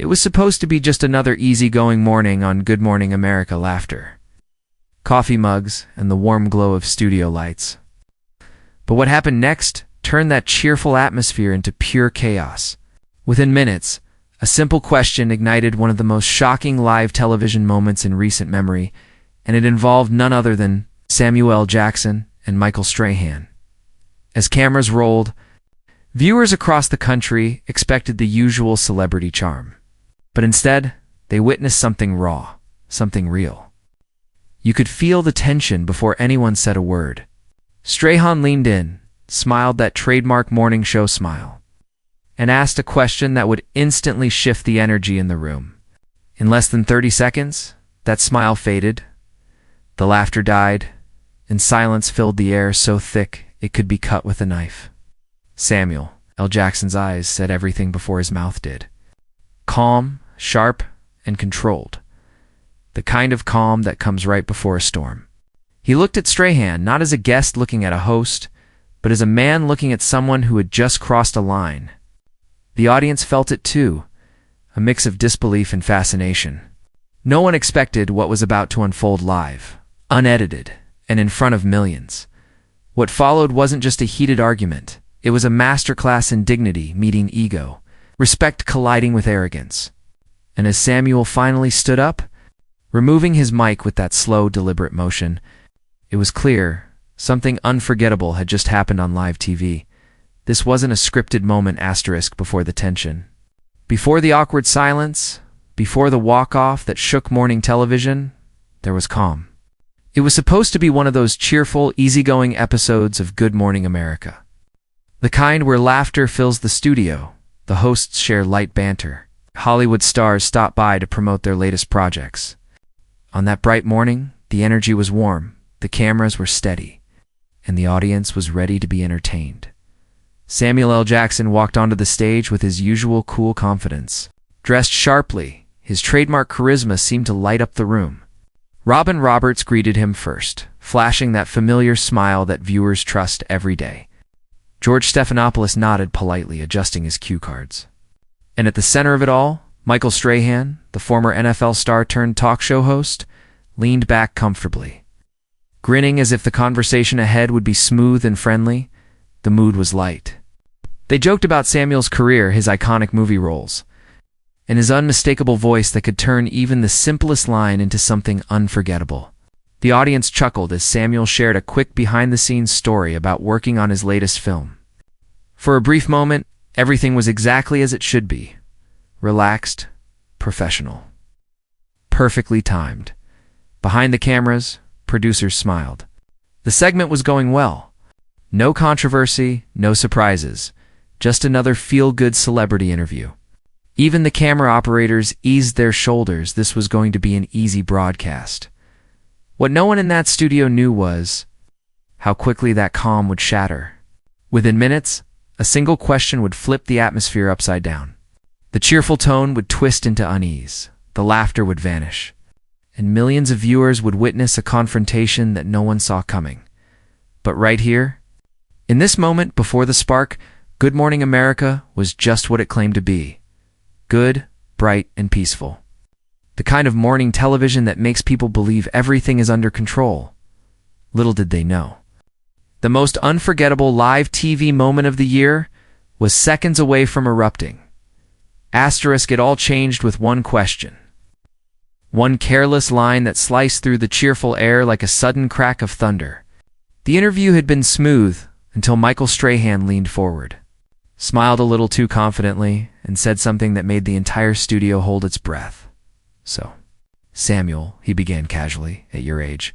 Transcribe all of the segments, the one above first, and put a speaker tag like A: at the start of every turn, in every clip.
A: It was supposed to be just another easygoing morning on Good Morning America. Laughter, coffee mugs, and the warm glow of studio lights. But what happened next turned that cheerful atmosphere into pure chaos. Within minutes, a simple question ignited one of the most shocking live television moments in recent memory, and it involved none other than Samuel L. Jackson and Michael Strahan. As cameras rolled, viewers across the country expected the usual celebrity charm. But instead, they witnessed something raw, something real. You could feel the tension before anyone said a word. Strahan leaned in, smiled that trademark morning show smile, and asked a question that would instantly shift the energy in the room. In less than 30 seconds, that smile faded, the laughter died, and silence filled the air so thick it could be cut with a knife. Samuel L. Jackson's eyes said everything before his mouth did. Calm, sharp, and controlled. The kind of calm that comes right before a storm. He looked at Strahan not as a guest looking at a host, but as a man looking at someone who had just crossed a line. The audience felt it too, a mix of disbelief and fascination. No one expected what was about to unfold live, unedited, and in front of millions. What followed wasn't just a heated argument. It was a masterclass in dignity meeting ego, respect colliding with arrogance. And as Samuel finally stood up, removing his mic with that slow, deliberate motion, it was clear something unforgettable had just happened on live TV. This wasn't a scripted moment asterisk before the tension. Before the awkward silence, before the walk-off that shook morning television, there was calm. It was supposed to be one of those cheerful, easygoing episodes of Good Morning America. The kind where laughter fills the studio, the hosts share light banter, Hollywood stars stop by to promote their latest projects. On that bright morning, the energy was warm, the cameras were steady, and the audience was ready to be entertained. Samuel L. Jackson walked onto the stage with his usual cool confidence. Dressed sharply, his trademark charisma seemed to light up the room. Robin Roberts greeted him first, flashing that familiar smile that viewers trust every day. George Stephanopoulos nodded politely, adjusting his cue cards. And at the center of it all, Michael Strahan, the former NFL star turned talk show host, leaned back comfortably. Grinning as if the conversation ahead would be smooth and friendly, the mood was light. They joked about Samuel's career, his iconic movie roles, and his unmistakable voice that could turn even the simplest line into something unforgettable. The audience chuckled as Samuel shared a quick behind-the-scenes story about working on his latest film. For a brief moment, everything was exactly as it should be. Relaxed, professional. Perfectly timed. Behind the cameras, producers smiled. The segment was going well. No controversy, no surprises. Just another feel-good celebrity interview. Even the camera operators eased their shoulders. This was going to be an easy broadcast. What no one in that studio knew was how quickly that calm would shatter. Within minutes, a single question would flip the atmosphere upside down. The cheerful tone would twist into unease. The laughter would vanish. And millions of viewers would witness a confrontation that no one saw coming. But right here, in this moment before the spark, Good Morning America was just what it claimed to be. Good, bright, and peaceful. The kind of morning television that makes people believe everything is under control. Little did they know. The most unforgettable live TV moment of the year was seconds away from erupting. Asterisk, it all changed with one question. One careless line that sliced through the cheerful air like a sudden crack of thunder. The interview had been smooth until Michael Strahan leaned forward, smiled a little too confidently, and said something that made the entire studio hold its breath. So, Samuel, he began casually, at your age,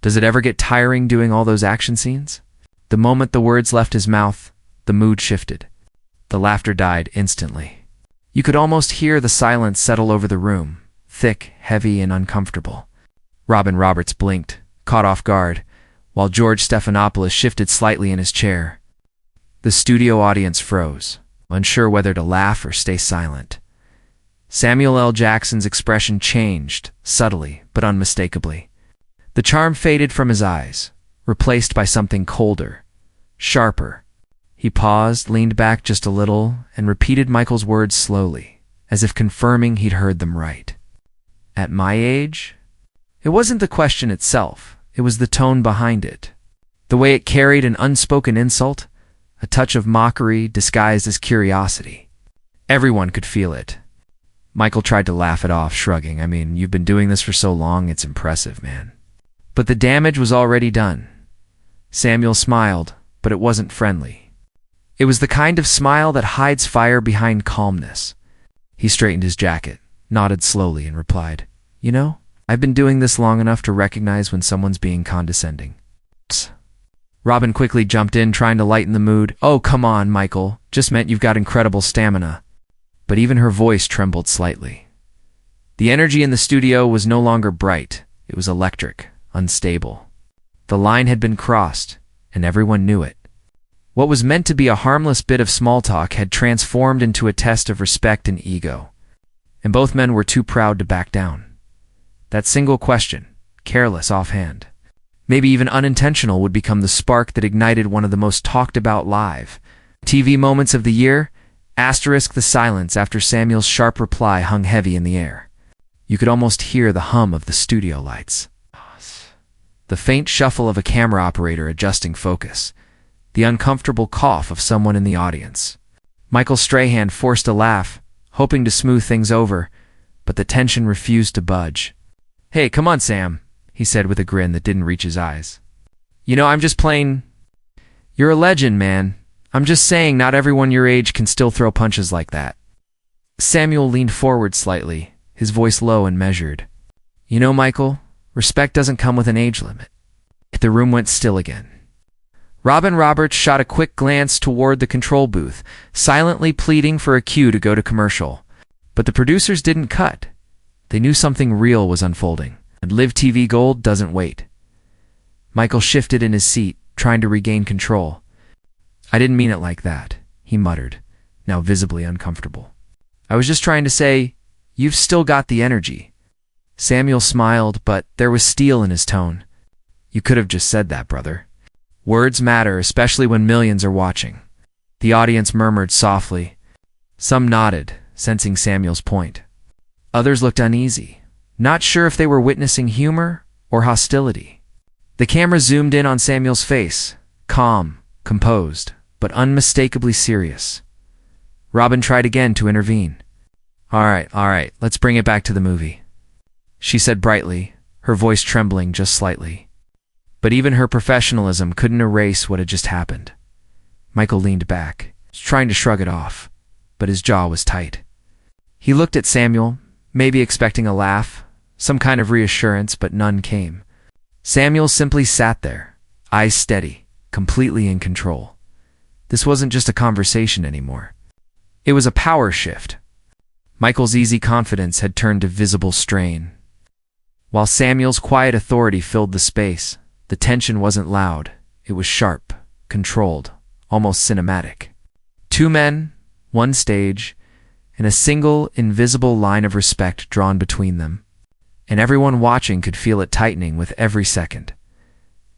A: does it ever get tiring doing all those action scenes? The moment the words left his mouth, the mood shifted. The laughter died instantly. You could almost hear the silence settle over the room, thick, heavy, and uncomfortable. Robin Roberts blinked, caught off guard, while George Stephanopoulos shifted slightly in his chair. The studio audience froze, unsure whether to laugh or stay silent. Samuel L. Jackson's expression changed, subtly but unmistakably. The charm faded from his eyes, replaced by something colder, sharper. He paused, leaned back just a little, and repeated Michael's words slowly, as if confirming he'd heard them right. At my age? It wasn't the question itself, it was the tone behind it. The way it carried an unspoken insult, a touch of mockery disguised as curiosity. Everyone could feel it. Michael tried to laugh it off, shrugging. I mean, you've been doing this for so long, it's impressive, man. But the damage was already done. Samuel smiled, but it wasn't friendly. It was the kind of smile that hides fire behind calmness. He straightened his jacket, nodded slowly, and replied, "You know, I've been doing this long enough to recognize when someone's being condescending." Psst. Robin quickly jumped in, trying to lighten the mood. "Oh, come on, Michael. Just meant you've got incredible stamina." But even her voice trembled slightly. The energy in the studio was no longer bright. It was electric, unstable. The line had been crossed, and everyone knew it. What was meant to be a harmless bit of small talk had transformed into a test of respect and ego, and both men were too proud to back down. That single question, careless offhand, maybe even unintentional, would become the spark that ignited one of the most talked about live TV moments of the year. Asterisk the silence after Samuel's sharp reply hung heavy in the air. You could almost hear the hum of the studio lights, the faint shuffle of a camera operator adjusting focus, the uncomfortable cough of someone in the audience. Michael Strahan forced a laugh, hoping to smooth things over, but the tension refused to budge. "Hey, come on, Sam," he said with a grin that didn't reach his eyes. "You know, I'm just playing. You're a legend, man. I'm just saying not everyone your age can still throw punches like that." Samuel leaned forward slightly, his voice low and measured. "You know, Michael, respect doesn't come with an age limit." The room went still again. Robin Roberts shot a quick glance toward the control booth, silently pleading for a cue to go to commercial. But the producers didn't cut. They knew something real was unfolding, and Live TV Gold doesn't wait. Michael shifted in his seat, trying to regain control. "I didn't mean it like that," he muttered, now visibly uncomfortable. "I was just trying to say, you've still got the energy." Samuel smiled, but there was steel in his tone. "You could have just said that, brother. Words matter, especially when millions are watching." The audience murmured softly. Some nodded, sensing Samuel's point. Others looked uneasy, not sure if they were witnessing humor or hostility. The camera zoomed in on Samuel's face, calm, composed, but unmistakably serious. Robin tried again to intervene. All right, let's bring it back to the movie," she said brightly, her voice trembling just slightly. But even her professionalism couldn't erase what had just happened. Michael leaned back, trying to shrug it off, but his jaw was tight. He looked at Samuel, maybe expecting a laugh, some kind of reassurance, but none came. Samuel simply sat there, eyes steady, completely in control. This wasn't just a conversation anymore. It was a power shift. Michael's easy confidence had turned to visible strain. While Samuel's quiet authority filled the space, the tension wasn't loud. It was sharp, controlled, almost cinematic. Two men, one stage, and a single, invisible line of respect drawn between them. And everyone watching could feel it tightening with every second.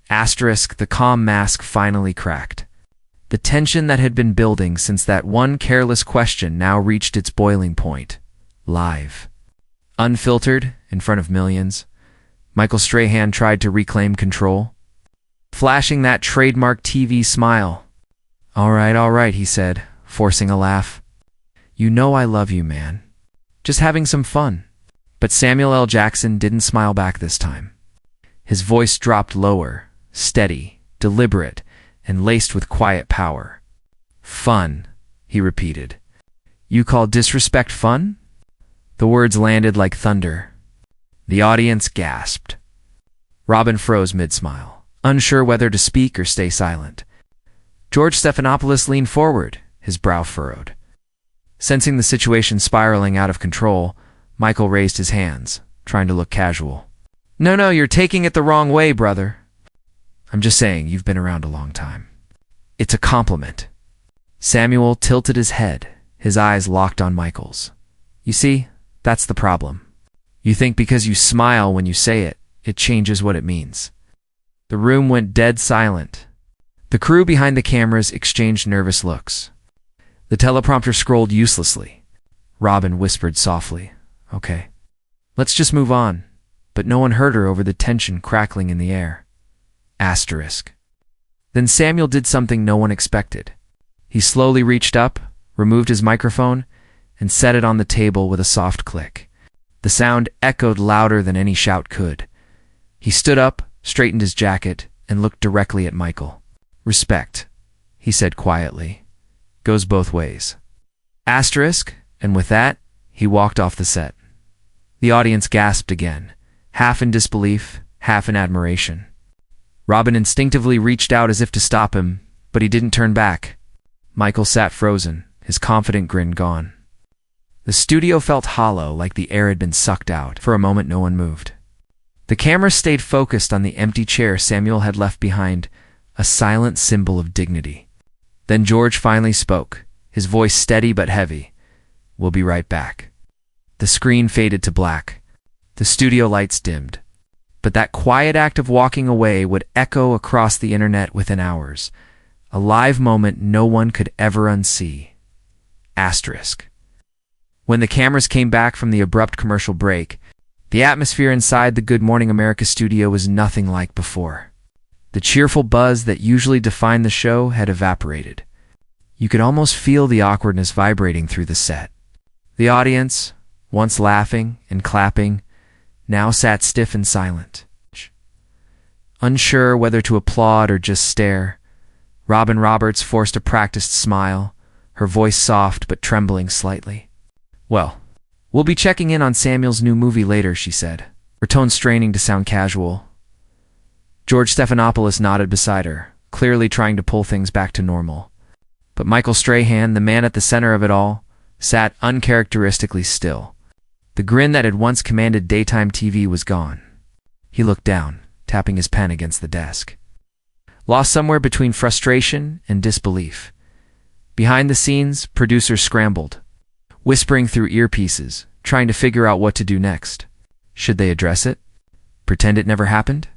A: Asterisk, the calm mask finally cracked. The tension that had been building since that one careless question now reached its boiling point. Live. Unfiltered, in front of millions, Michael Strahan tried to reclaim control, flashing that trademark TV smile. All right, he said, forcing a laugh. "You know I love you, man. Just having some fun." But Samuel L. Jackson didn't smile back this time. His voice dropped lower, steady, deliberate, and laced with quiet power. "Fun," he repeated. "You call disrespect fun?" The words landed like thunder. The audience gasped. Robin froze mid-smile, unsure whether to speak or stay silent. George Stephanopoulos leaned forward, his brow furrowed. Sensing the situation spiraling out of control, Michael raised his hands, trying to look casual. No, you're taking it the wrong way, brother. I'm just saying you've been around a long time. It's a compliment." Samuel tilted his head, his eyes locked on Michael's. "You see, that's the problem. You think because you smile when you say it, it changes what it means." The room went dead silent. The crew behind the cameras exchanged nervous looks. The teleprompter scrolled uselessly. Robin whispered softly. Okay. Let's just move on. But no one heard her over the tension crackling in the air. Asterisk. Then Samuel did something no one expected. He slowly reached up, removed his microphone, and set it on the table with a soft click. The sound echoed louder than any shout could. He stood up, straightened his jacket, and looked directly at Michael. Respect, he said quietly. Goes both ways. Asterisk, and with that, he walked off the set. The audience gasped again, half in disbelief, half in admiration. Robin instinctively reached out as if to stop him, but he didn't turn back. Michael sat frozen, his confident grin gone. The studio felt hollow, like the air had been sucked out. For a moment, no one moved. The camera stayed focused on the empty chair Samuel had left behind, a silent symbol of dignity. Then George finally spoke, his voice steady but heavy. We'll be right back. The screen faded to black. The studio lights dimmed. But that quiet act of walking away would echo across the internet within hours. A live moment no one could ever unsee. Asterisk. When the cameras came back from the abrupt commercial break, the atmosphere inside the Good Morning America studio was nothing like before. The cheerful buzz that usually defined the show had evaporated. You could almost feel the awkwardness vibrating through the set. The audience, once laughing and clapping, now sat stiff and silent. Unsure whether to applaud or just stare, Robin Roberts forced a practiced smile, her voice soft but trembling slightly. Well, we'll be checking in on Samuel's new movie later, she said, her tone straining to sound casual. George Stephanopoulos nodded beside her, clearly trying to pull things back to normal. But Michael Strahan, the man at the center of it all, sat uncharacteristically still. The grin that had once commanded daytime TV was gone. He looked down, tapping his pen against the desk. Lost somewhere between frustration and disbelief. Behind the scenes, producers scrambled, whispering through earpieces, trying to figure out what to do next. Should they address it? Pretend it never happened?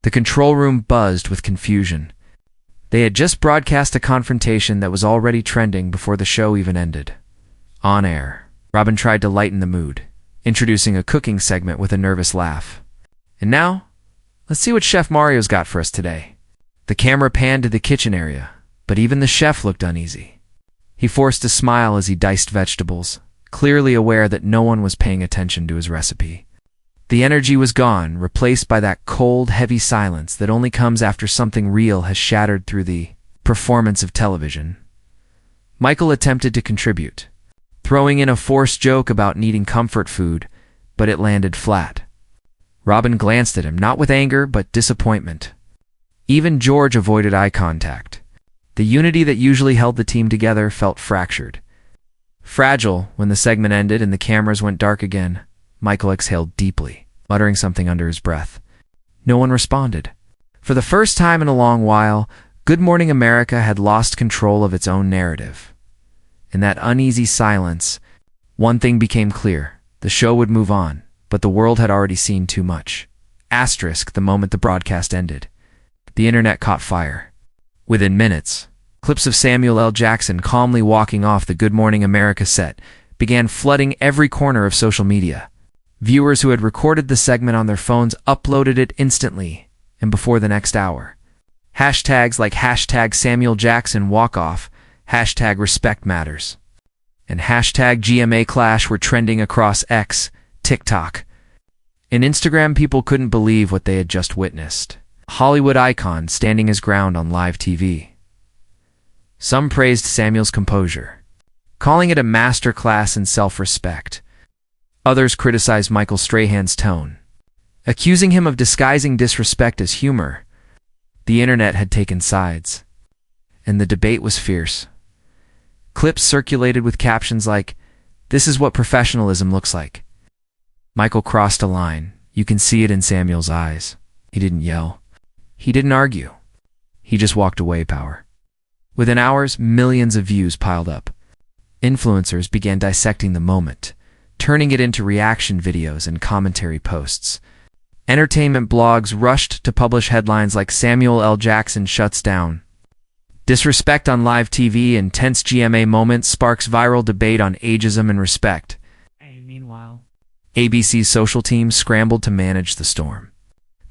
A: The control room buzzed with confusion. They had just broadcast a confrontation that was already trending before the show even ended. On air, Robin tried to lighten the mood, introducing a cooking segment with a nervous laugh. And now, let's see what Chef Mario's got for us today. The camera panned to the kitchen area, but even the chef looked uneasy. He forced a smile as he diced vegetables, clearly aware that no one was paying attention to his recipe. The energy was gone, replaced by that cold, heavy silence that only comes after something real has shattered through the performance of television. Michael attempted to contribute, throwing in a forced joke about needing comfort food, but it landed flat. Robin glanced at him, not with anger, but disappointment. Even George avoided eye contact. The unity that usually held the team together felt fractured. Fragile, when the segment ended and the cameras went dark again, Michael exhaled deeply, muttering something under his breath. No one responded. For the first time in a long while, Good Morning America had lost control of its own narrative. In that uneasy silence, one thing became clear. The show would move on, but the world had already seen too much. Asterisk the moment the broadcast ended. The internet caught fire. Within minutes, clips of Samuel L. Jackson calmly walking off the Good Morning America set began flooding every corner of social media. Viewers who had recorded the segment on their phones uploaded it instantly and before the next hour. Hashtags like hashtag Samuel Jackson walk-off, hashtag respect matters, and hashtag GMA Clash were trending across X, TikTok. In Instagram, people couldn't believe what they had just witnessed. A Hollywood icon standing his ground on live TV. Some praised Samuel's composure, calling it a masterclass in self-respect. Others criticized Michael Strahan's tone, accusing him of disguising disrespect as humor. The internet had taken sides, and the debate was fierce. Clips circulated with captions like, "This is what professionalism looks like." Michael crossed a line. You can see it in Samuel's eyes. He didn't yell. He didn't argue. He just walked away, power. Within hours, millions of views piled up. Influencers began dissecting the moment, turning it into reaction videos and commentary posts. Entertainment blogs rushed to publish headlines like Samuel L. Jackson shuts down. Disrespect on live TV and tense GMA moments sparks viral debate on ageism and respect.
B: Meanwhile,
A: ABC's social team scrambled to manage the storm.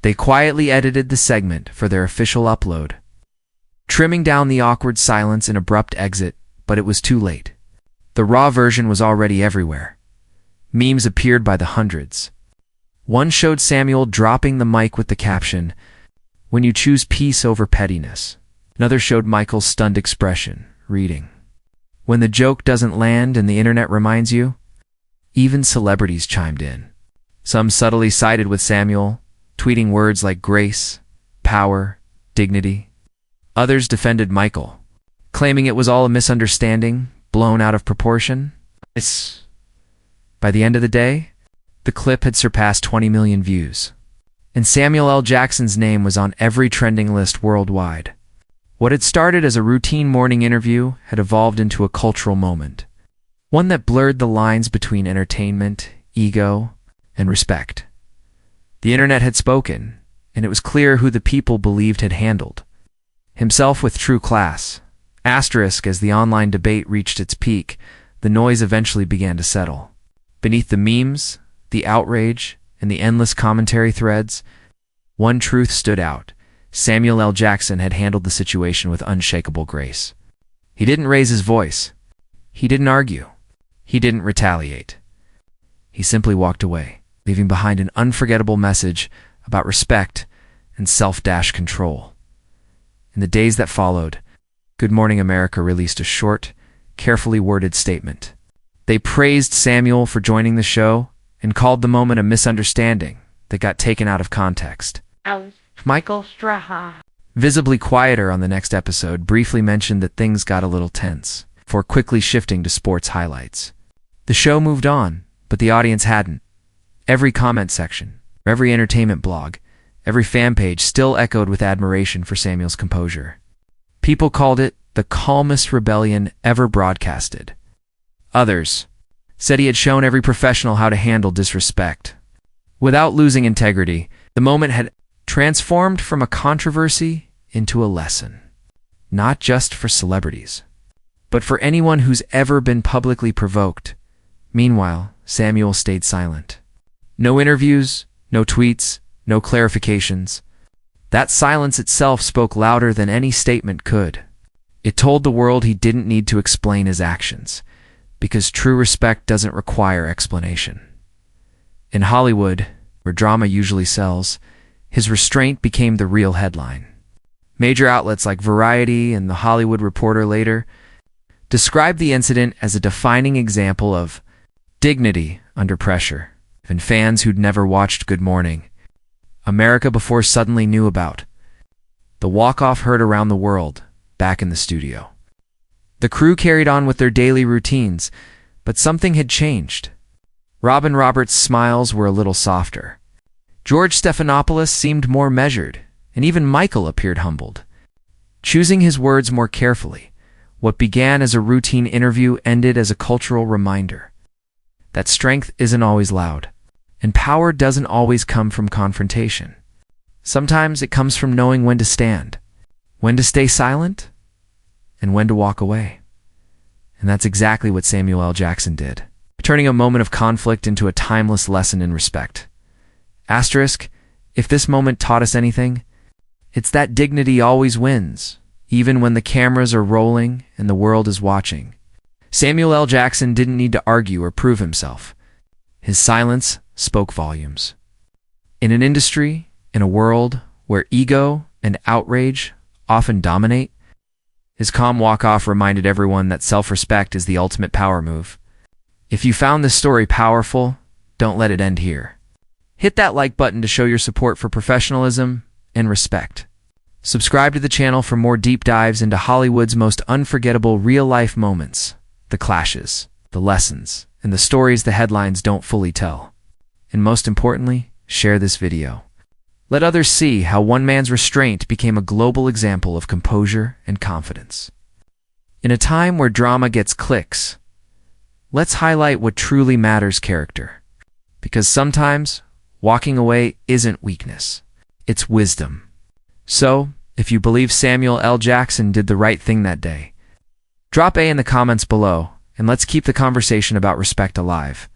A: They quietly edited the segment for their official upload, trimming down the awkward silence and abrupt exit, but it was too late. The raw version was already everywhere. Memes appeared by the hundreds. One showed Samuel dropping the mic with the caption, "When you choose peace over pettiness." Another showed Michael's stunned expression, reading, "When the joke doesn't land and the internet reminds you." Even celebrities chimed in. Some subtly sided with Samuel, tweeting words like grace, power, dignity. Others defended Michael, claiming it was all a misunderstanding, blown out of proportion. By the end of the day, the clip had surpassed 20 million views, and Samuel L. Jackson's name was on every trending list worldwide. What had started as a routine morning interview had evolved into a cultural moment, one that blurred the lines between entertainment, ego, and respect. The internet had spoken, and it was clear who the people believed had handled himself with true class. Asterisk, as the online debate reached its peak, the noise eventually began to settle. Beneath the memes, the outrage, and the endless commentary threads, one truth stood out. Samuel L. Jackson had handled the situation with unshakable grace. He didn't raise his voice. He didn't argue. He didn't retaliate. He simply walked away, leaving behind an unforgettable message about respect and self-control. In the days that followed, Good Morning America released a short, carefully worded statement. They praised Samuel for joining the show and called the moment a misunderstanding that got taken out of context. Michael
B: Strahan,
A: visibly quieter on the next episode, briefly mentioned that things got a little tense, before quickly shifting to sports highlights. The show moved on, but the audience hadn't. Every comment section, every entertainment blog, every fan page still echoed with admiration for Samuel's composure. People called it the calmest rebellion ever broadcasted. Others said he had shown every professional how to handle disrespect. Without losing integrity, the moment had transformed from a controversy into a lesson, not just for celebrities, but for anyone who's ever been publicly provoked. Meanwhile, Samuel stayed silent. No interviews, no tweets, no clarifications. That silence itself spoke louder than any statement could. It told the world he didn't need to explain his actions, because true respect doesn't require explanation. In Hollywood, where drama usually sells, his restraint became the real headline. Major outlets like Variety and The Hollywood Reporter later described the incident as a defining example of dignity under pressure. Even fans who'd never watched Good Morning America before suddenly knew about the walk-off heard around the world, back in the studio. The crew carried on with their daily routines, but something had changed. Robin Roberts' smiles were a little softer. George Stephanopoulos seemed more measured, and even Michael appeared humbled, choosing his words more carefully. What began as a routine interview ended as a cultural reminder that strength isn't always loud, and power doesn't always come from confrontation. Sometimes it comes from knowing when to stand, when to stay silent, and when to walk away. And that's exactly what Samuel L. Jackson did, turning a moment of conflict into a timeless lesson in respect. Asterisk, if this moment taught us anything, it's that dignity always wins, even when the cameras are rolling and the world is watching. Samuel L. Jackson didn't need to argue or prove himself. His silence spoke volumes. In an industry, in a world where ego and outrage often dominate, his calm walk-off reminded everyone that self-respect is the ultimate power move. If you found this story powerful, don't let it end here. Hit that like button to show your support for professionalism and respect. Subscribe to the channel for more deep dives into Hollywood's most unforgettable real-life moments, the clashes, the lessons, and the stories the headlines don't fully tell. And most importantly, share this video. Let others see how one man's restraint became a global example of composure and confidence. In a time where drama gets clicks, let's highlight what truly matters: character. Because sometimes walking away isn't weakness, it's wisdom. So, if you believe Samuel L. Jackson did the right thing that day. Drop A in the comments below, and let's keep the conversation about respect alive.